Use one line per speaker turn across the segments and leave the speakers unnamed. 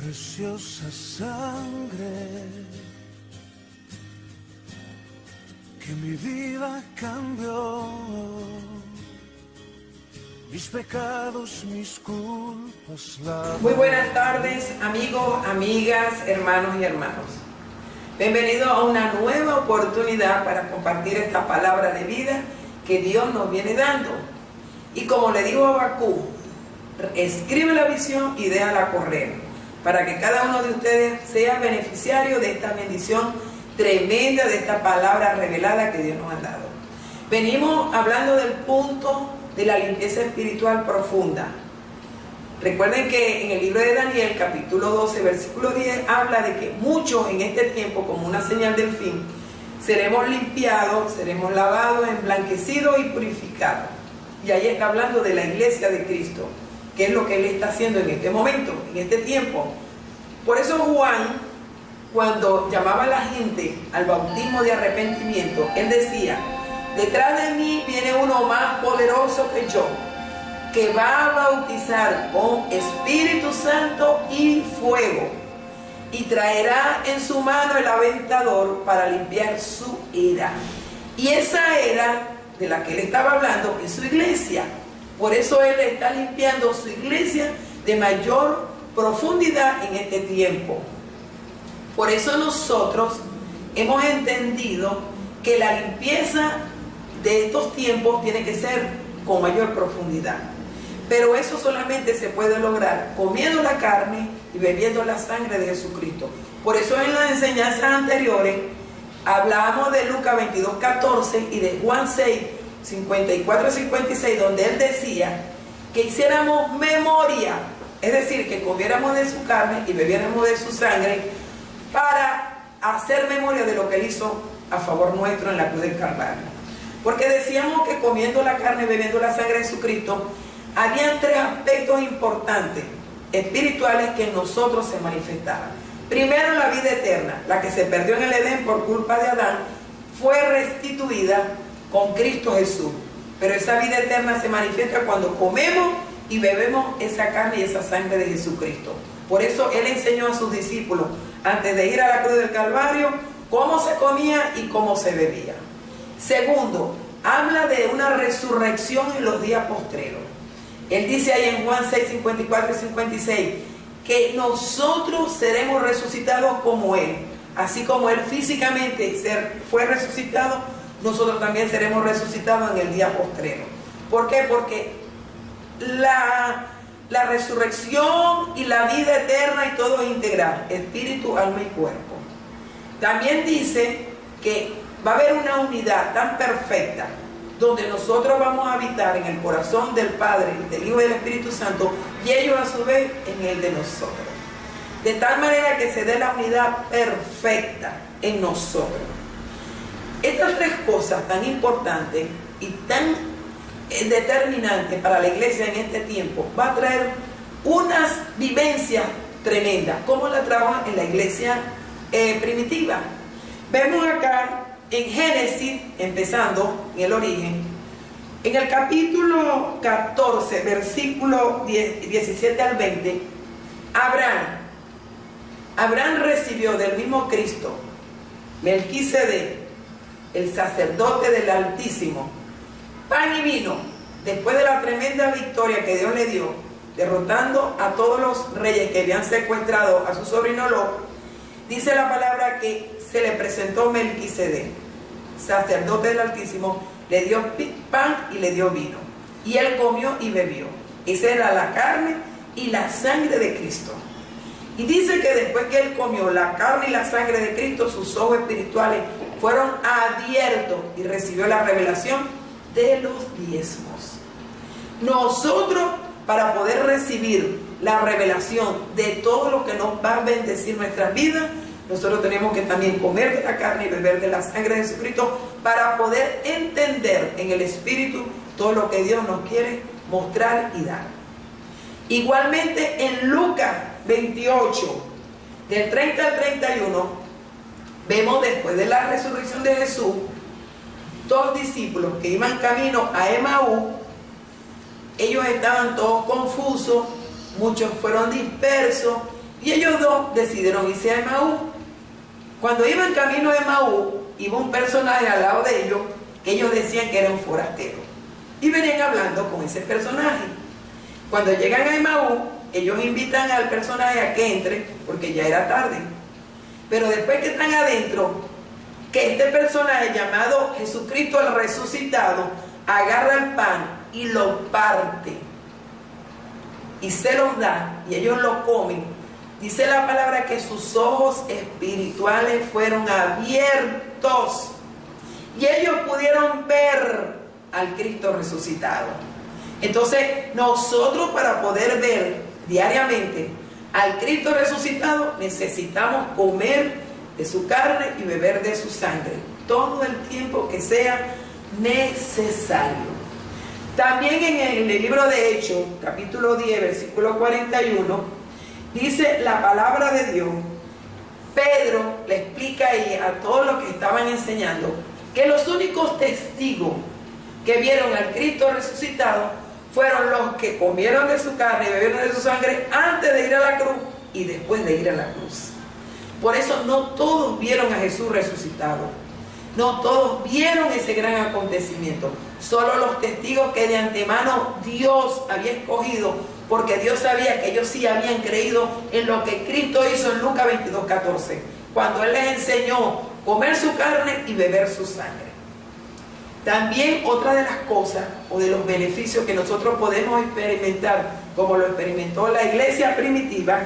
preciosa sangre que mi vida cambió, mis pecados, mis culpas.
Muy buenas tardes, amigos, amigas, hermanos y hermanos. Bienvenidos a una nueva oportunidad para compartir esta palabra de vida que Dios nos viene dando. Y como le dijo a Habacuc, escribe la visión y déjala correr, para que cada uno de ustedes sea beneficiario de esta bendición tremenda, de esta palabra revelada que Dios nos ha dado. Venimos hablando del punto de la limpieza espiritual profunda. Recuerden que en el libro de Daniel, capítulo 12, versículo 10, habla de que muchos en este tiempo, como una señal del fin, seremos limpiados, seremos lavados, emblanquecidos y purificados. Y ahí está hablando de la iglesia de Cristo, que es lo que Él está haciendo en este momento, en este tiempo. Por eso Juan, cuando llamaba a la gente al bautismo de arrepentimiento, él decía: detrás de mí viene uno más poderoso que yo, que va a bautizar con Espíritu Santo y fuego, y traerá en su mano el aventador para limpiar su era. Y esa era de la que él estaba hablando es su iglesia. Por eso él está limpiando su iglesia de mayor profundidad en este tiempo. Por eso nosotros hemos entendido que la limpieza de estos tiempos tiene que ser con mayor profundidad. Pero eso solamente se puede lograr comiendo la carne y bebiendo la sangre de Jesucristo. Por eso en las enseñanzas anteriores hablábamos de Lucas 22:14 y de Juan 6:54-56, donde él decía que hiciéramos memoria, es decir, que comiéramos de su carne y bebiéramos de su sangre, para hacer memoria de lo que él hizo a favor nuestro en la cruz del Calvario. Porque decíamos que comiendo la carne y bebiendo la sangre de Jesucristo, habían tres aspectos importantes espirituales que en nosotros se manifestaban. Primero, la vida eterna, la que se perdió en el Edén por culpa de Adán, fue restituida con Cristo Jesús. Pero esa vida eterna se manifiesta cuando comemos y bebemos esa carne y esa sangre de Jesucristo. Por eso Él enseñó a sus discípulos, antes de ir a la cruz del Calvario, cómo se comía y cómo se bebía. Segundo, habla de una resurrección en los días postreros. Él dice ahí en Juan 6:54-56, que nosotros seremos resucitados como Él. Así como Él físicamente fue resucitado, nosotros también seremos resucitados en el día postrero. ¿Por qué? Porque la resurrección y la vida eterna y todo es integral, espíritu, alma y cuerpo. También dice que va a haber una unidad tan perfecta, donde nosotros vamos a habitar en el corazón del Padre, del Hijo y del Espíritu Santo, y ellos a su vez en el de nosotros. De tal manera que se dé la unidad perfecta en nosotros. Estas tres cosas tan importantes y tan determinantes para la iglesia en este tiempo va a traer unas vivencias tremendas, como la trajo en la iglesia primitiva. Vemos acá en Génesis, empezando en el origen, en el capítulo 14, versículo 17 al 20, Abraham recibió del mismo Cristo, Melquisedec, el sacerdote del Altísimo, pan y vino, después de la tremenda victoria que Dios le dio, derrotando a todos los reyes que habían secuestrado a su sobrino Lot. Dice la palabra que se le presentó Melquisedec, sacerdote del Altísimo, le dio pan y le dio vino, y él comió y bebió. Esa era la carne y la sangre de Cristo. Y dice que después que él comió la carne y la sangre de Cristo, sus ojos espirituales fueron abiertos y recibió la revelación de los diezmos. Nosotros, para poder recibir la revelación de todo lo que nos va a bendecir nuestras vidas, nosotros tenemos que también comer de la carne y beber de la sangre de Jesucristo, para poder entender en el Espíritu todo lo que Dios nos quiere mostrar y dar. Igualmente en Lucas 28, del 30 al 31, vemos después de la resurrección de Jesús, dos discípulos que iban camino a Emaús. Ellos estaban todos confusos, muchos fueron dispersos, Y ellos dos decidieron irse a Emaús. Cuando iban camino a Emaús, iba un personaje al lado de ellos que ellos decían que era un forastero. Y venían hablando con ese personaje. Cuando llegan a Emaús, ellos invitan al personaje a que entre, porque ya era tarde. Pero después que están adentro, que este personaje llamado Jesucristo el resucitado agarra el pan y lo parte y se los da y ellos lo comen. Dice la palabra que sus ojos espirituales fueron abiertos y ellos pudieron ver al Cristo resucitado. Entonces nosotros, para poder ver diariamente al Cristo resucitado, necesitamos comer de su carne y beber de su sangre todo el tiempo que sea necesario. También en el libro de Hechos, capítulo 10, versículo 41, dice la palabra de Dios. Pedro le explica ahí a todos los que estaban enseñando que los únicos testigos que vieron al Cristo resucitado fueron los que comieron de su carne y bebieron de su sangre antes de ir a la cruz y después de ir a la cruz. Por eso no todos vieron a Jesús resucitado. No todos vieron ese gran acontecimiento. Solo los testigos que de antemano Dios había escogido, porque Dios sabía que ellos sí habían creído en lo que Cristo hizo en Lucas 22:14, cuando Él les enseñó comer su carne y beber su sangre. También otra de las cosas o de los beneficios que nosotros podemos experimentar, como lo experimentó la iglesia primitiva,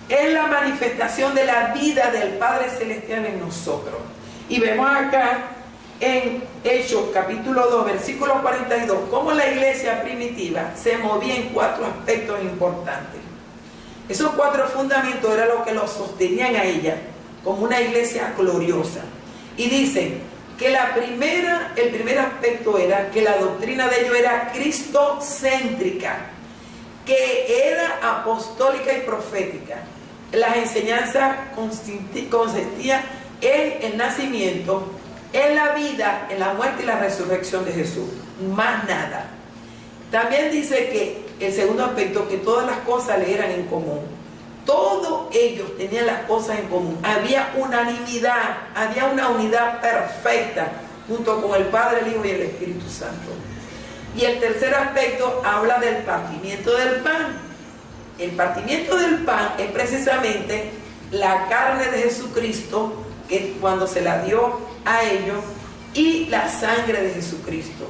es la manifestación de la vida del Padre Celestial en nosotros. Y vemos acá en Hechos capítulo 2, versículo 42, cómo la iglesia primitiva se movía en 4 aspectos importantes. Esos 4 fundamentos eran lo que los sostenían a ella como una iglesia gloriosa. Y dicen que el primer aspecto era que la doctrina de ellos era cristocéntrica, que era apostólica y profética. Las enseñanzas consistían en el nacimiento, en la vida, en la muerte y la resurrección de Jesús. Más nada. También dice que el segundo aspecto, que todas las cosas le eran en común. Todos ellos tenían las cosas en común. Había unanimidad, había una unidad perfecta junto con el Padre, el Hijo y el Espíritu Santo. Y el tercer aspecto habla del partimiento del pan. El partimiento del pan es precisamente la carne de Jesucristo, que cuando se la dio a ellos, y la sangre de Jesucristo.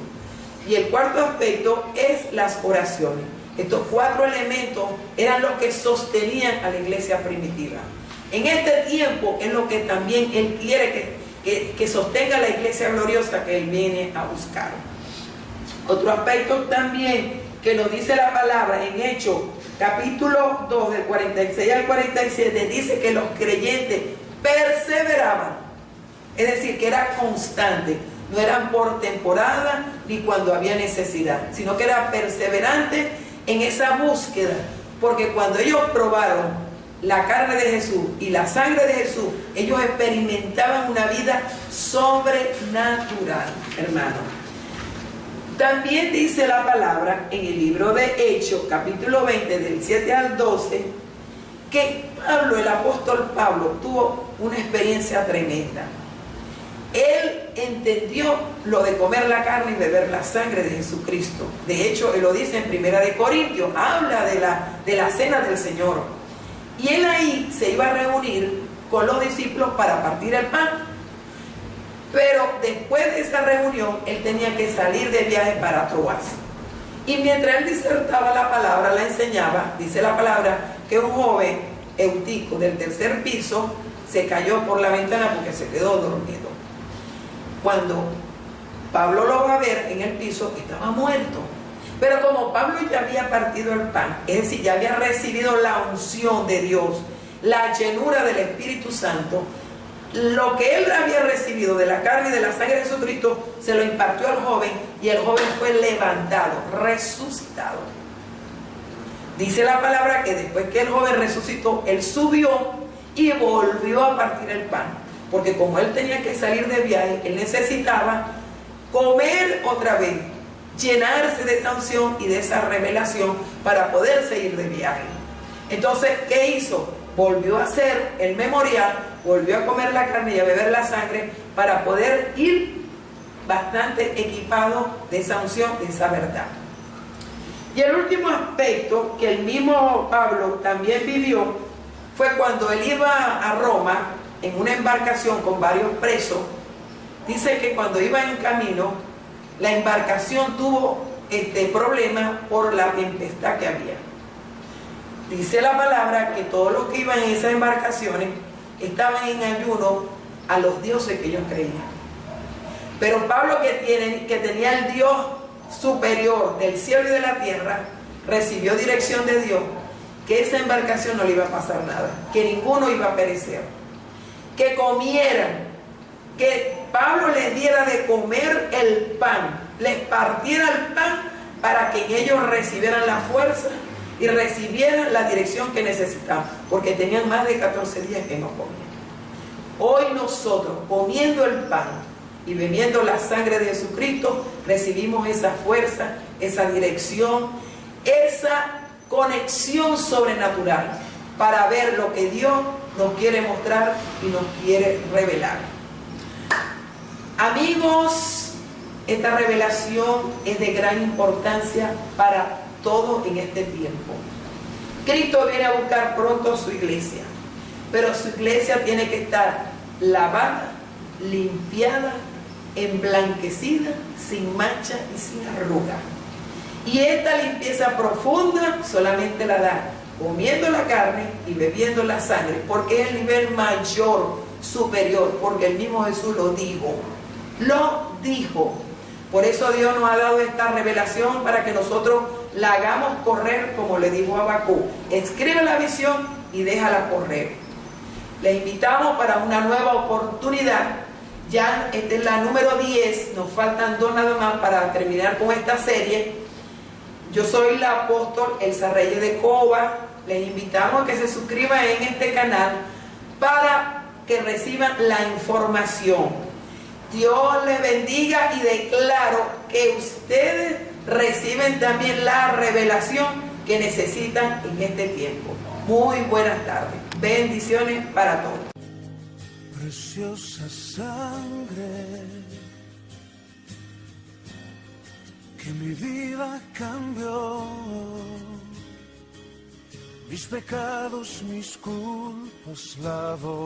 Y el cuarto aspecto es las oraciones. Estos 4 elementos eran los que sostenían a la iglesia primitiva. En este tiempo es lo que también Él quiere que sostenga la iglesia gloriosa que Él viene a buscar. Otro aspecto también que nos dice la palabra en Hechos capítulo 2 del 46 al 47, dice que los creyentes perseveraban, es decir, que era constante, no eran por temporada ni cuando había necesidad, sino que era perseverante en esa búsqueda, porque cuando ellos probaron la carne de Jesús y la sangre de Jesús, ellos experimentaban una vida sobrenatural, hermano. También dice la palabra en el libro de Hechos, capítulo 20, del 7 al 12, que Pablo, el apóstol Pablo, tuvo una experiencia tremenda. Él entendió lo de comer la carne y beber la sangre de Jesucristo. De hecho, él lo dice en 1 Corintios, habla de la cena del Señor. Y él ahí se iba a reunir con los discípulos para partir el pan. Pero después de esa reunión, él tenía que salir de viaje para Troas. Y mientras él disertaba la palabra, la enseñaba, dice la palabra, que un joven Eutico del 3er piso se cayó por la ventana porque se quedó dormido. Cuando Pablo lo va a ver en el piso, estaba muerto. Pero como Pablo ya había partido el pan, es decir, ya había recibido la unción de Dios, la llenura del Espíritu Santo, lo que él había recibido de la carne y de la sangre de Jesucristo, se lo impartió al joven y el joven fue levantado, resucitado. Dice la palabra que después que el joven resucitó, él subió y volvió a partir el pan. Porque como él tenía que salir de viaje, él necesitaba comer otra vez, llenarse de esa unción y de esa revelación para poder seguir de viaje. Entonces, ¿qué hizo? volvió a hacer el memorial, volvió a comer la carne y a beber la sangre para poder ir bastante equipado de esa unción, de esa verdad. Y el último aspecto que el mismo Pablo también vivió fue cuando él iba a Roma en una embarcación con varios presos. Dice que cuando iba en camino, la embarcación tuvo problemas por la tempestad que había. Dice la palabra que todos los que iban en esas embarcaciones estaban en ayuno a los dioses que ellos creían. Pero Pablo, que tenía el Dios superior del cielo y de la tierra, recibió dirección de Dios que esa embarcación no le iba a pasar nada, que ninguno iba a perecer, que comieran, que Pablo les diera de comer el pan, les partiera el pan para que ellos recibieran la fuerza y recibieran la dirección que necesitaban, porque tenían más de 14 días que no comían. Hoy nosotros, comiendo el pan y bebiendo la sangre de Jesucristo, recibimos esa fuerza, esa dirección, esa conexión sobrenatural para ver lo que Dios nos quiere mostrar y nos quiere revelar. Amigos, esta revelación es de gran importancia para todos en este tiempo. Cristo viene a buscar pronto su iglesia, pero su iglesia tiene que estar lavada, limpiada, emblanquecida, sin mancha y sin arruga. Y esta limpieza profunda solamente la da comiendo la carne y bebiendo la sangre, porque es el nivel mayor, superior, porque el mismo Jesús lo dijo. Lo dijo. Por eso Dios nos ha dado esta revelación para que nosotros la hagamos correr, como le dijo a Habacuc. Escribe la visión y déjala correr. Les invitamos para una nueva oportunidad. Ya esta es la número 10, nos faltan 2 nada más para terminar con esta serie. Yo soy la apóstol Elsa Reyes de Cova. Les invitamos a que se suscriban en este canal para que reciban la información. Dios les bendiga y declaro que ustedes reciben también la revelación que necesitan en este tiempo. Muy buenas tardes. Bendiciones para todos.
Preciosa sangre que mi vida cambió, mis pecados, mis culpas lavó.